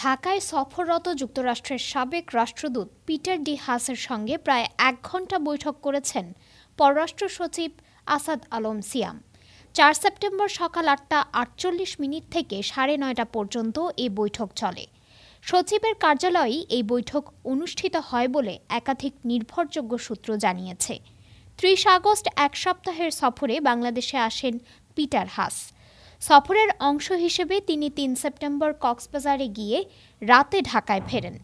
ঢাকায় সফররত যুক্তরাষ্ট্রের সাবেক রাষ্ট্রদূত পিটার ডি হাসের সঙ্গে প্রায় ১ ঘণ্টা বৈঠক করেছেন পররাষ্ট্র সচিব আসাদ আলম সিয়াম। ৪ সেপ্টেম্বর সকাল ৮টা ৪৮ মিনিট থেকে ৯:৩০ পর্যন্ত এই বৈঠক চলে। সচিবের কার্যালয়েই এই বৈঠক অনুষ্ঠিত হয় বলে একাধিক নির্ভরযোগ্য সূত্র জানিয়েছে। ৩০ আগস্ট এক সপ্তাহের সফরে বাংলাদেশে আসেন পিটার হাস। সফরের অংশ হিসেবে তিনি ৩ সেপ্টেম্বর কক্সবাজারে গিয়ে রাতে ঢাকায় ফেরেন।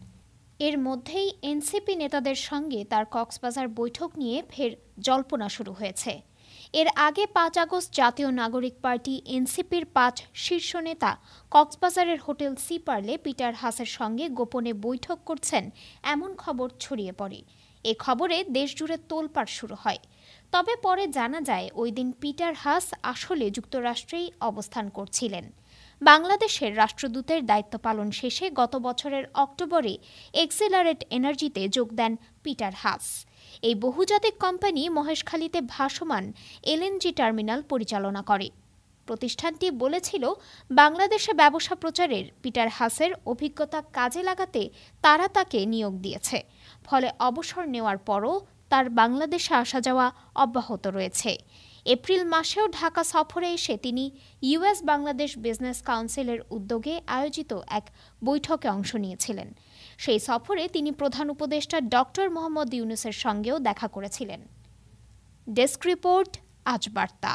এর মধ্যেই এনসিপি নেতাদের সঙ্গে তার কক্সবাজার বৈঠক নিয়ে ফের জল্পনা শুরু হয়েছে। এর আগে ৫ আগস্ট জাতীয় নাগরিক পার্টি এনসিপির ৫ শীর্ষ নেতা কক্সবাজারের হোটেল সি পার্লে পিটার হাসের সঙ্গে গোপনে বৈঠক করছেন এমন খবর ছড়িয়ে পড়ে। এ খবরে দেশজুড়ে তোলপাড় শুরু হয়। তবে পরে জানা যায় ওই দিন পিটার হাস আসলে যুক্তরাষ্ট্রেই অবস্থান করছিলেন। বাংলাদেশের রাষ্ট্রদূতের দায়িত্ব পালন শেষে গত বছরের অক্টোবরে এক্সিলারেট এনার্জিতে যোগ দেন পিটার হাস। এই বহুজাতিক কোম্পানি মহেশখালীতে ভাসমান এলএনজি টার্মিনাল পরিচালনা করে। প্রতিষ্ঠানটি বলেছিল, বাংলাদেশে ব্যবসা প্রচারের পিটার হাসের অভিজ্ঞতা কাজে লাগাতে তারা তাকে নিয়োগ দিয়েছে। ফলে অবসর নেওয়ার পরও তার বাংলাদেশে আসা যাওয়া অব্যাহত রয়েছে। এপ্রিল মাসেও ঢাকা সফরে এসে তিনি ইউএস বাংলাদেশ বিজনেস কাউন্সিলের উদ্যোগে আয়োজিত এক বৈঠকে অংশ নিয়েছিলেন। সেই সফরে তিনি প্রধান উপদেষ্টা ডক্টর মোহাম্মদ ইউনূসের সঙ্গেও দেখা করেছিলেন। ডেস্ক রিপোর্ট, আজ বার্তা।